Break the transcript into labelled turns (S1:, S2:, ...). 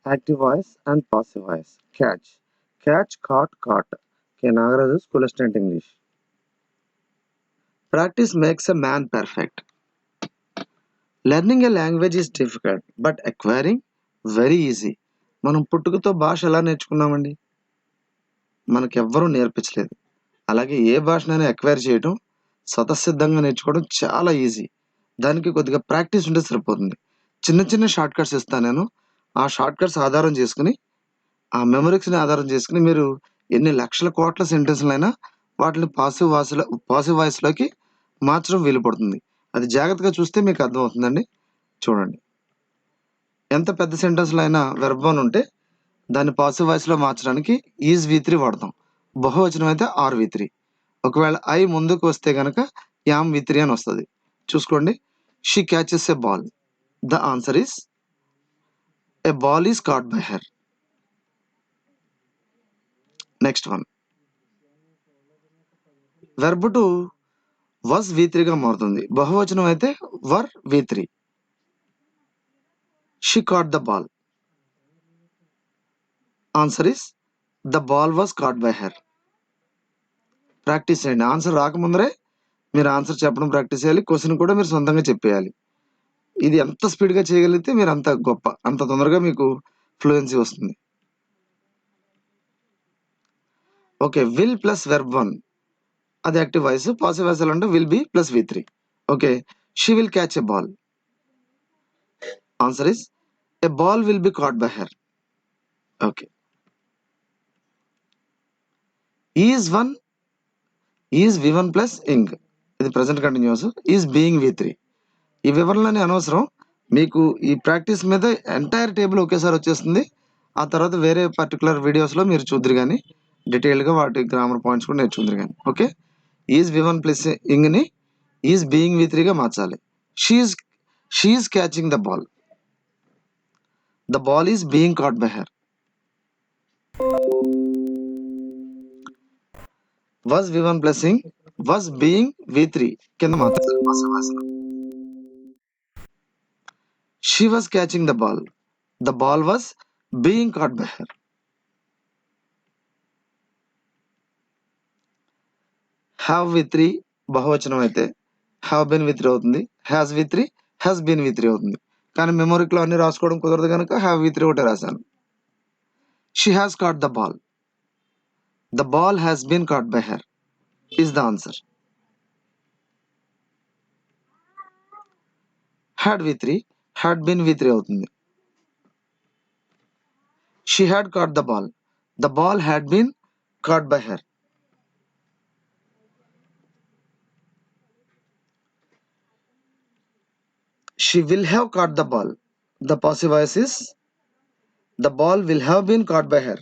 S1: Active voice and passive voice. Catch. Catch, caught, caught. K. Nagaraju, School Assistant English. Practice makes a man perfect. Learning a language is difficult, but acquiring very easy. మనం పుట్టుకతో భాష ఎలా నేర్చుకున్నామండి? మనకెవ్వరూ నేర్పించలేదు. అలాగే ఏ భాషనైనా acquire చేయడం, స్వతసిద్ధంగా నేర్చుకోవడం చాలా easy. దానికి కొద్దిగా ప్రాక్టీస్ ఉంటే సరిపోతుంది. చిన్న చిన్న షార్ట్ కట్స్ ఇస్తాను నేను. ఆ షార్ట్ కట్స్ ఆధారం చేసుకొని, ఆ మెమరీస్‌ని ఆధారం చేసుకొని మీరు ఎన్ని లక్షల కోట్ల సెంటెన్స్‌లైనా వాటిని పాసివ్ వాయిస్‌లోకి మార్చడం వీలు పడుతుంది. అది జాగ్రత్తగా చూస్తే మీకు అర్థమవుతుందండి. చూడండి. ఎంత పెద్ద సెంటెన్స్‌లో అయినా వెర్బ్ వన్ ఉంటే దాన్ని పాసివ్ వాయిస్‌లో మార్చడానికి ఈజ్ వి3 వాడతాం. బహువచనం అయితే ఆర్ వి3. ఒకవేళ ఐ ముందుకు వస్తే గనక యామ్ వి3 అని వస్తది. చూసుకోండి. She catches a ball. The answer is a ball is caught by her. Next one. Verb 2 was వి3గా మారుతుంది. బహువచనం అయితే వర్ వి3. She caught the ball. Answer is the ball was caught by her. Practice చేయండి. Answer రాకముందరే మీరు answer చెప్పడం practice చేయాలి. క్వెషన్ కూడా మీరు సొంతంగా చెప్పేయాలి. ఇది ఎంత స్పీడ్‌గా చేయగలిగితే మీరు అంత గొప్ప. అంత తొందరగా మీకు ఫ్లూయెన్సీ వస్తుంది. ఓకే. విల్ ప్లస్ వెర్బ్ 1 అది యాక్టివ్ వాయిస్. పాసివ్ వాయిస్ ఎలా అంటే విల్ బి ప్లస్ వి3. Okay. She will catch a ball. Answer is a ball will be caught by her. Okay. Is V one plus ing. ఇది present continuous. Is being వి3. ఈ వివరణలన్నీ అనవసరం. మీకు ఈ ప్రాక్టీస్ మీద ఎంటైర్ టేబుల్ ఒకేసారి వచ్చేస్తుంది. ఆ తర్వాత వేరే పర్టిక్యులర్ వీడియోస్‌లో మీరు చూద్దురు గాని డీటెయిల్డ్‌గా వాటి గ్రామర్ పాయింట్స్ కూడా నేర్చుకుందురు గాని. Okay. Is V one plus ఇంగ్‌ని is being వి3గా మార్చాలి. She is catching the ball. The ball is being cot by her. Was వి1 plus ing was being వి3 కింద మార్చాలి పాసివ్ వాయిస్‌లో. She was catching the ball. The ball was being cot by her. Have వి3 బహువచనం అయితే have been వి3 అవుతుంది. Has వి3 has been వి3 అవుతుంది. కానీ మెమోరిక్‌లో అన్ని రాసుకోవడం కుదరదు గనుక హ్యావ్ వి3 ఒకటే రాశాను. She has cot the ball. The ball has been cot by her is the answer. Had వి3 had been వి3 అవుతుంది. She had cot the ball. The ball had been cot by her. She will have caught the ball. The passive voice is the ball will have been caught by her.